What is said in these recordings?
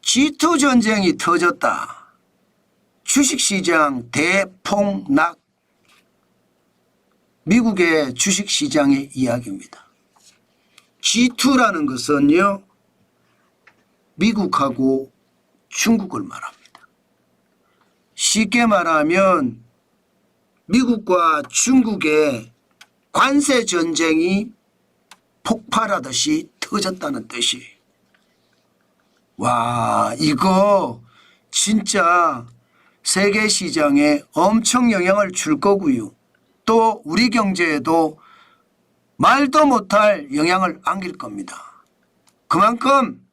G2 전쟁이 터졌다. 주식시장 대폭락. 미국의 주식시장의 이야기입니다. G2라는 것은요, 미국하고 중국을 말합니다. 쉽게 말하면 미국과 중국의 관세 전쟁이 폭발하듯이 터졌다는 뜻이에요. 와, 이거 진짜 세계 시장에 엄청 영향을 줄 거고요. 또 우리 경제에도 말도 못할 영향을 안길 겁니다. 그만큼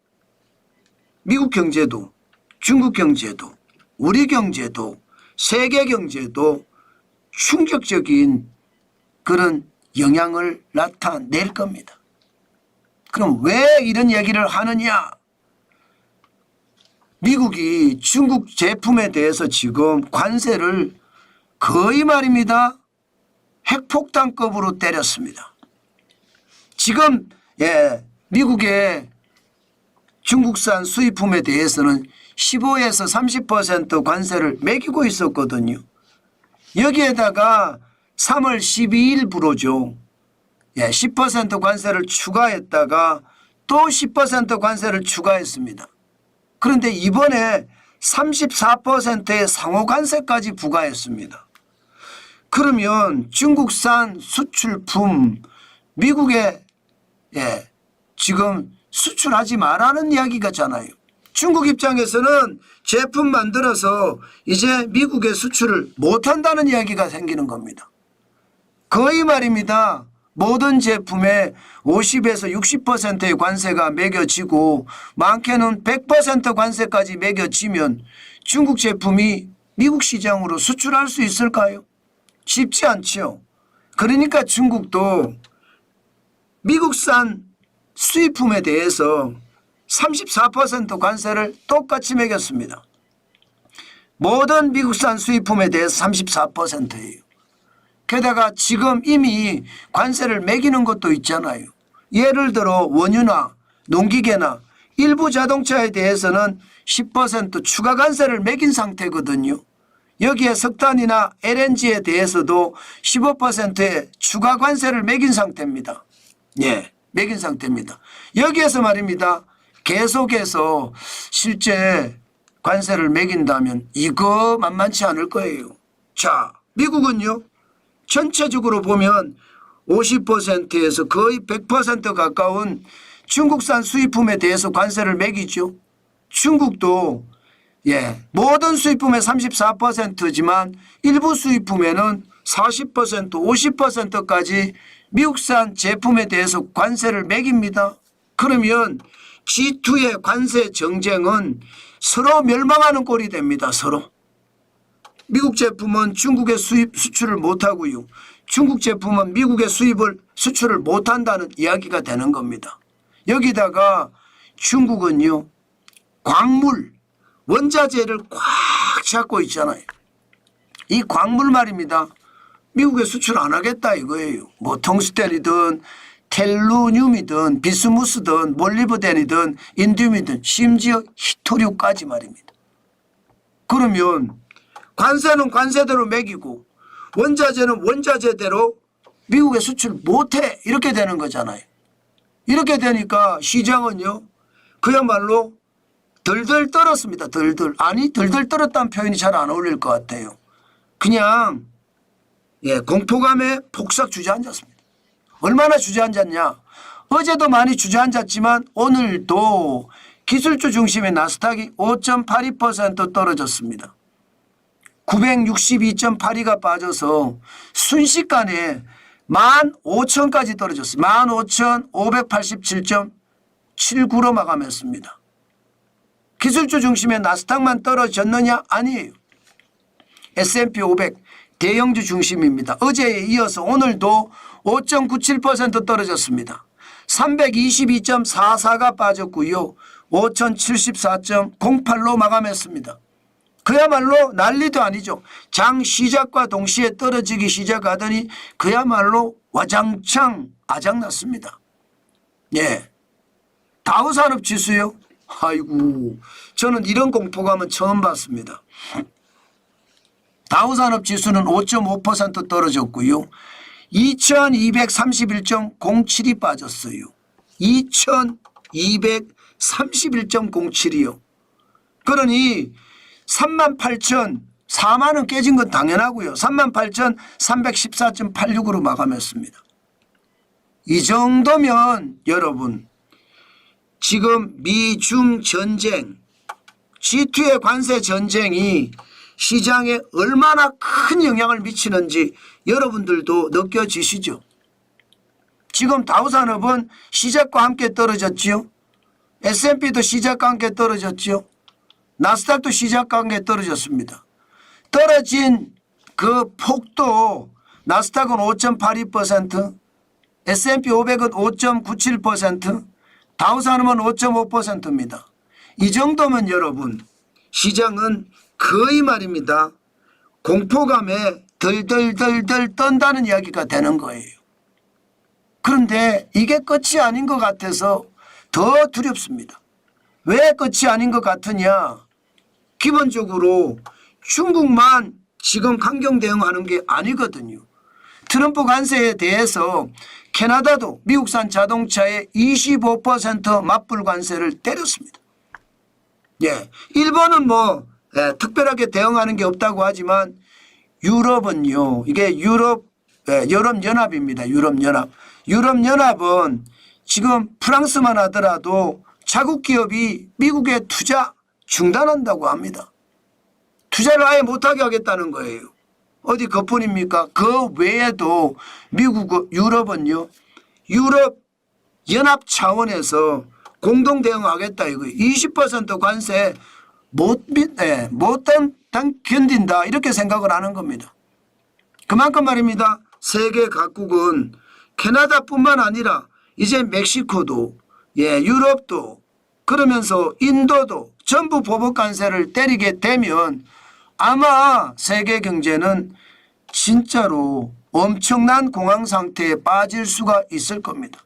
미국 경제도 중국 경제도 우리 경제도 세계 경제도 충격적인 그런 영향을 나타낼 겁니다. 그럼 왜 이런 얘기를 하느냐? 미국이 중국 제품에 대해서 지금 관세를 거의 말입니다. 핵폭탄급으로 때렸습니다. 지금 미국의 중국산 수입품에 대해서는 15에서 30% 관세를 매기고 있었거든요. 여기에다가 3월 12일부로죠. 10% 관세를 추가했다가 또 10% 관세를 추가했습니다. 그런데 이번에 34%의 상호 관세까지 부과했습니다. 그러면 중국산 수출품 미국에 지금 수출하지 말라는 이야기가잖아요. 중국 입장에서는 제품 만들어서 이제 미국에 수출을 못한다는 이야기가 생기는 겁니다. 거의 말입니다. 모든 제품에 50에서 60%의 관세가 매겨지고 많게는 100% 관세까지 매겨지면 중국 제품이 미국 시장으로 수출할 수 있을까요? 쉽지 않죠. 그러니까 중국도 미국산 수입품에 대해서 34% 관세를 똑같이 매겼습니다. 모든 미국산 수입품에 대해서 34%예요. 게다가 지금 이미 관세를 매기는 것도 있잖아요. 예를 들어 원유나 농기계나 일부 자동차에 대해서는 10% 추가 관세를 매긴 상태거든요. 여기에 석탄이나 LNG에 대해서도 15%의 추가 관세를 매긴 상태입니다. 매긴 상태입니다. 여기에서 말입니다. 계속해서 실제 관세를 매긴다면 이거 만만치 않을 거예요. 자, 미국은요. 전체적으로 보면 50%에서 거의 100% 가까운 중국산 수입품에 대해서 관세를 매기죠. 중국도 모든 수입품의 34%지만 일부 수입품에는 40%, 50%까지 미국산 제품에 대해서 관세를 매깁니다. 그러면 G2의 관세 정쟁은 서로 멸망하는 꼴이 됩니다. 서로. 미국 제품은 중국의 수출을 못하고요. 중국 제품은 미국의 수출을 못한다는 이야기가 되는 겁니다. 여기다가 중국은요. 광물, 원자재를 꽉 잡고 있잖아요. 이 광물 말입니다. 미국에 수출 안 하겠다 이거예요. 뭐 텅스텐이든 텔루늄이든 비스무스든 몰리브덴이든 인디움이든 심지어 히토류까지 말입니다. 그러면 관세는 관세대로 매기고 원자재는 원자재대로 미국에 수출 못해 이렇게 되는 거잖아요. 이렇게 되니까 시장은요. 그야말로 덜덜 떨었습니다. 덜덜. 아니 덜덜 떨었다는 표현이 잘 안 어울릴 것 같아요. 그냥 공포감에 폭삭 주저앉았습니다. 얼마나 주저앉았냐. 어제도 많이 주저앉았지만 오늘도 기술주 중심의 나스닥이 5.82% 떨어졌습니다. 962.82가 빠져서 순식간에 15,000까지 떨어졌어요. 15,587.79로 마감했습니다. 기술주 중심의 나스닥만 떨어졌느냐? 아니에요. S&P 500 대형주 중심입니다. 어제에 이어서 오늘도 5.97% 떨어졌습니다. 322.44가 빠졌고요. 5,074.08로 마감했습니다. 그야말로 난리도 아니죠. 장 시작과 동시에 떨어지기 시작하더니 그야말로 와장창 아작났습니다. 다우산업지수요. 아이고, 저는 이런 공포감은 처음 봤습니다. 다우산업지수는 5.5% 떨어졌고요. 2231.07이 빠졌어요. 2231.07이요. 그러니 38,000, 4만 원 깨진 건 당연하고요. 38,314.86으로 마감했습니다. 이 정도면 여러분 지금 미중 전쟁, G2의 관세 전쟁이 시장에 얼마나 큰 영향을 미치는지 여러분들도 느껴지시죠? 지금 다우산업은 시작과 함께 떨어졌지요. S&P도 시작과 함께 떨어졌지요. 나스닥도 시작과 함께 떨어졌습니다. 떨어진 그 폭도 나스닥은 5.82%, S&P 500은 5.97%, 다우산업은 5.5%입니다. 이 정도면 여러분 시장은 거의 말입니다. 공포감에 덜덜덜덜 떤다는 이야기가 되는 거예요. 그런데 이게 끝이 아닌 것 같아서 더 두렵습니다. 왜 끝이 아닌 것 같으냐? 기본적으로 중국만 지금 강경 대응하는 게 아니거든요. 트럼프 관세에 대해서 캐나다도 미국산 자동차에 25% 맞불 관세를 때렸습니다. 예, 일본은 특별하게 대응하는 게 없다고 하지만 유럽은요, 이게 유럽연합입니다. 유럽연합. 유럽연합은 지금 프랑스만 하더라도 자국 기업이 미국에 투자 중단한다고 합니다. 투자를 아예 못하게 하겠다는 거예요. 어디 그뿐입니까? 그 외에도 유럽은요, 유럽연합 차원에서 공동 대응하겠다 이거예요. 20% 관세 못 견딘다 이렇게 생각을 하는 겁니다. 그만큼 말입니다. 세계 각국은 캐나다뿐만 아니라 이제 멕시코도 유럽도 그러면서 인도도 전부 보복 관세를 때리게 되면 아마 세계 경제는 진짜로 엄청난 공황 상태에 빠질 수가 있을 겁니다.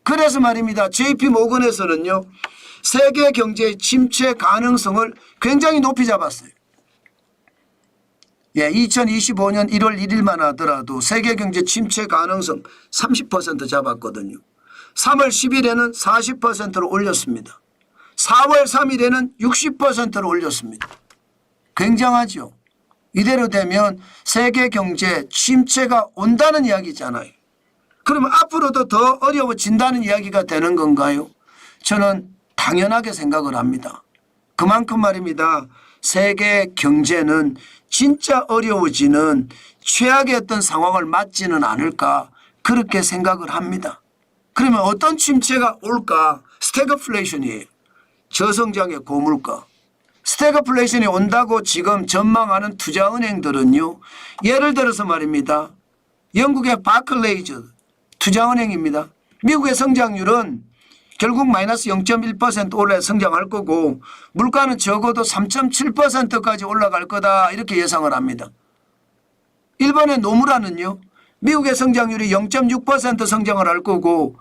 그래서 말입니다. JP모건에서는요. 세계 경제의 침체 가능성을 굉장히 높이 잡았어요. 2025년 1월 1일만 하더라도 세계 경제 침체 가능성 30% 잡았거든요. 3월 10일에는 40%로 올렸습니다. 4월 3일에는 60%로 올렸습니다. 굉장하죠. 이대로 되면 세계 경제 침체가 온다는 이야기잖아요. 그러면 앞으로도 더 어려워진다는 이야기가 되는 건가요? 저는 당연하게 생각을 합니다. 그만큼 말입니다. 세계 경제는 진짜 어려워지는 최악의 어떤 상황을 맞지는 않을까 그렇게 생각을 합니다. 그러면 어떤 침체가 올까? 스태그플레이션이에요. 저성장의 고물가. 스태그플레이션이 온다고 지금 전망하는 투자은행들은요. 예를 들어서 말입니다. 영국의 바클레이즈 투자은행입니다. 미국의 성장률은 결국 마이너스 0.1% 올라 성장할 거고 물가는 적어도 3.7%까지 올라갈 거다 이렇게 예상을 합니다. 일본의 노무라는요. 미국의 성장률이 0.6% 성장을 할 거고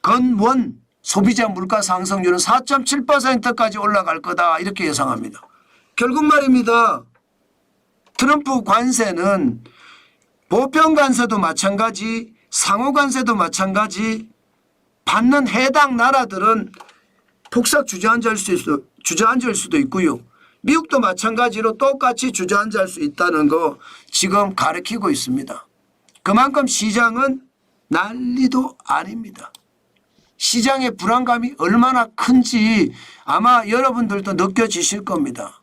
건원 소비자 물가 상승률은 4.7%까지 올라갈 거다 이렇게 예상합니다. 결국 말입니다. 트럼프 관세는 보편 관세도 마찬가지 상호 관세도 마찬가지 받는 해당 나라들은 폭삭 주저앉을 수도 있고요. 미국도 마찬가지로 똑같이 주저앉을 수 있다는 거 지금 가르치고 있습니다. 그만큼 시장은 난리도 아닙니다. 시장의 불안감이 얼마나 큰지 아마 여러분들도 느껴지실 겁니다.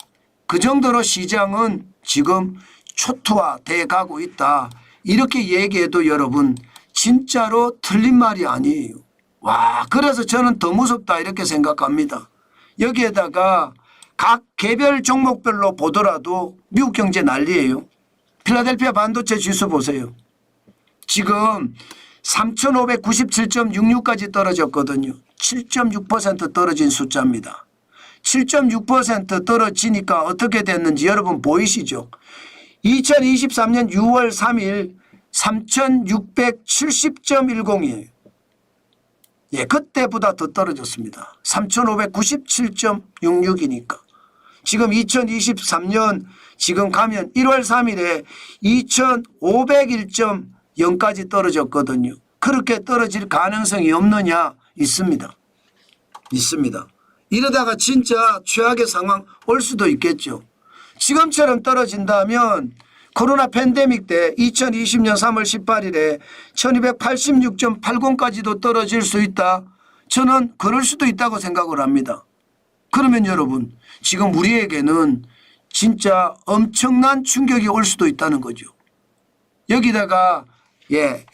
그 정도로 시장은 지금 초토화돼 가고 있다. 이렇게 얘기해도 여러분 진짜로 틀린 말이 아니에요. 와, 그래서 저는 더 무섭다 이렇게 생각합니다. 여기에다가 각 개별 종목별로 보더라도 미국 경제 난리예요. 필라델피아 반도체 지수 보세요. 지금 3,597.66까지 떨어졌거든요. 7.6% 떨어진 숫자입니다. 7.6% 떨어지니까 어떻게 됐는지 여러분 보이시죠? 2023년 6월 3일 3,670.10이에요. 예, 그때보다 더 떨어졌습니다. 3,597.66이니까. 지금 2023년 지금 가면 1월 3일에 2,501.0까지 떨어졌거든요. 그렇게 떨어질 가능성이 없느냐? 있습니다. 있습니다. 이러다가 진짜 최악의 상황 올 수도 있겠죠. 지금처럼 떨어진다면 코로나 팬데믹 때 2020년 3월 18일에 1286.80까지도 떨어질 수 있다. 저는 그럴 수도 있다고 생각을 합니다. 그러면 여러분 지금 우리에게는 진짜 엄청난 충격이 올 수도 있다는 거죠. 여기다가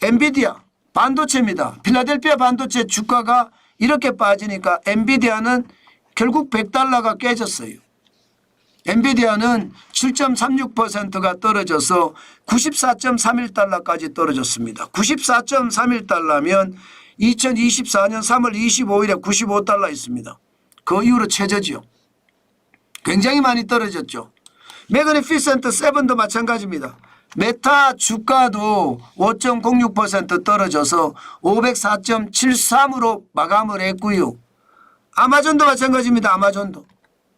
엔비디아 반도체입니다. 필라델피아 반도체 주가가 이렇게 빠지니까 엔비디아는 결국 $100가 깨졌어요. 엔비디아는 7.36%가 떨어져서 94.31달러까지 떨어졌습니다. 94.31달러면 2024년 3월 25일에 $95 있습니다. 그 이후로 최저지요. 굉장히 많이 떨어졌죠. 매그니피센트 7도 마찬가지입니다. 메타 주가도 5.06% 떨어져서 504.73으로 마감을 했고요. 아마존도 마찬가지입니다.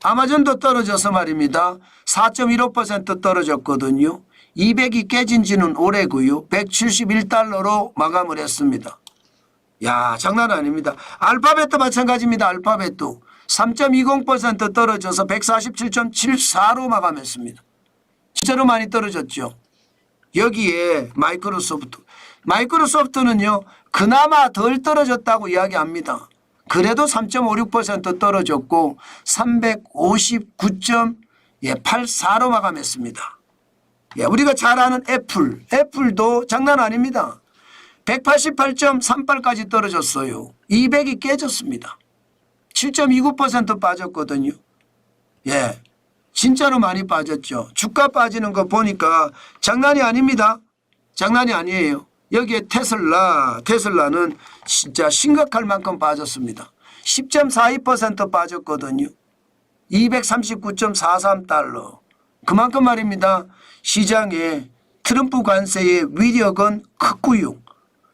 아마존도 떨어져서 말입니다. 4.15% 떨어졌거든요. 200이 깨진 지는 오래고요. $171로 마감을 했습니다. 야, 장난 아닙니다. 알파벳도 마찬가지입니다. 알파벳도 3.20% 떨어져서 147.74로 마감했습니다. 진짜로 많이 떨어졌죠. 여기에 마이크로소프트는요 그나마 덜 떨어졌다고 이야기합니다. 그래도 3.56% 떨어졌고 359.84로 마감했습니다. 우리가 잘 아는 애플도 장난 아닙니다. 188.38까지 떨어졌어요. 200이 깨졌습니다. 7.29% 빠졌거든요. 진짜로 많이 빠졌죠. 주가 빠지는 거 보니까 장난이 아닙니다. 장난이 아니에요. 여기에 테슬라는 진짜 심각할 만큼 빠졌습니다. 10.42% 빠졌거든요. 239.43달러. 그만큼 말입니다. 시장에 트럼프 관세의 위력은 크고요.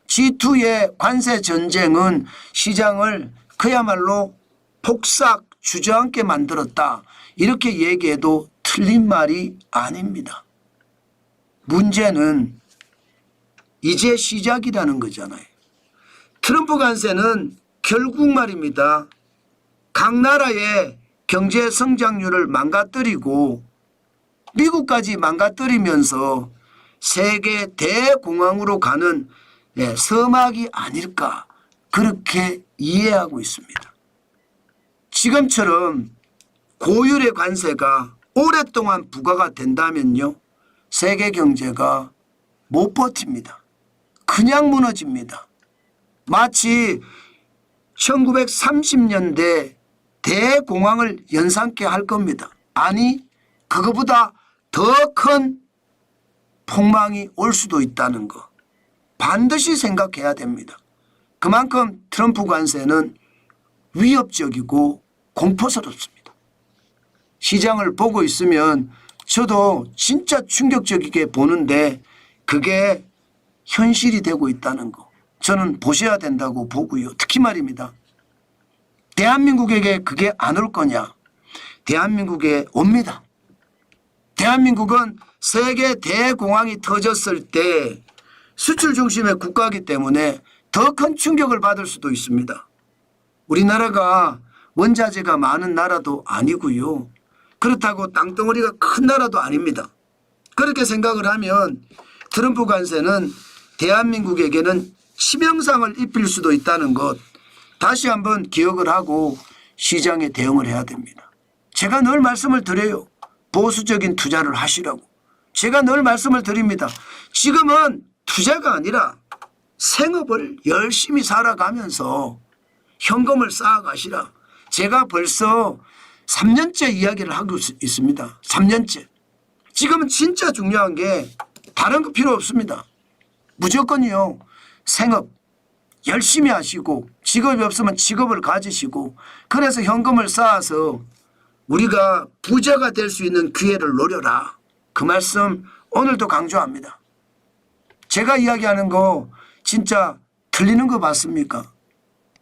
G2의 관세 전쟁은 시장을 그야말로 폭삭 주저앉게 만들었다. 이렇게 얘기해도 틀린 말이 아닙니다. 문제는 이제 시작이라는 거잖아요. 트럼프 관세는 결국 말입니다. 각 나라의 경제 성장률을 망가뜨리고 미국까지 망가뜨리면서 세계 대공황으로 가는 서막이 아닐까 그렇게 이해하고 있습니다. 지금처럼 고율의 관세가 오랫동안 부과가 된다면요. 세계 경제가 못 버팁니다. 그냥 무너집니다. 마치 1930년대 대공황을 연상케 할 겁니다. 아니 그거보다 더 큰 폭망이 올 수도 있다는 거 반드시 생각해야 됩니다. 그만큼 트럼프 관세는 위협적이고 공포스럽습니다. 시장을 보고 있으면 저도 진짜 충격적이게 보는데 그게 현실이 되고 있다는 거 저는 보셔야 된다고 보고요. 특히 말입니다. 대한민국에게 그게 안 올 거냐. 대한민국에 옵니다. 대한민국은 세계 대공황이 터졌을 때 수출 중심의 국가이기 때문에 더 큰 충격을 받을 수도 있습니다. 우리나라가 원자재가 많은 나라도 아니고요. 그렇다고 땅덩어리가 큰 나라도 아닙니다. 그렇게 생각을 하면 트럼프 관세는 대한민국에게는 치명상을 입힐 수도 있다는 것 다시 한번 기억을 하고 시장에 대응을 해야 됩니다. 제가 늘 말씀을 드려요. 보수적인 투자를 하시라고. 제가 늘 말씀을 드립니다. 지금은 투자가 아니라 생업을 열심히 살아가면서 현금을 쌓아가시라. 제가 벌써 3년째 이야기를 하고 있습니다. 3년째. 지금은 진짜 중요한 게 다른 거 필요 없습니다. 무조건요. 생업 열심히 하시고 직업이 없으면 직업을 가지시고 그래서 현금을 쌓아서 우리가 부자가 될 수 있는 기회를 노려라. 그 말씀 오늘도 강조합니다. 제가 이야기하는 거 진짜 틀리는 거 맞습니까?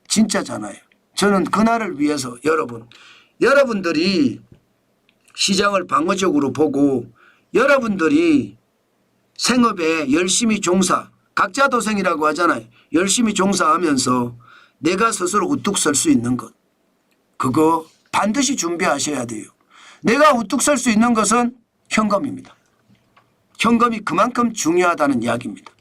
진짜잖아요. 저는 그날을 위해서 여러분들이 시장을 방어적으로 보고 여러분들이 생업에 열심히 각자 도생이라고 하잖아요. 열심히 종사하면서 내가 스스로 우뚝 설 수 있는 것. 그거 반드시 준비하셔야 돼요. 내가 우뚝 설 수 있는 것은 현금입니다. 현금이 그만큼 중요하다는 이야기입니다.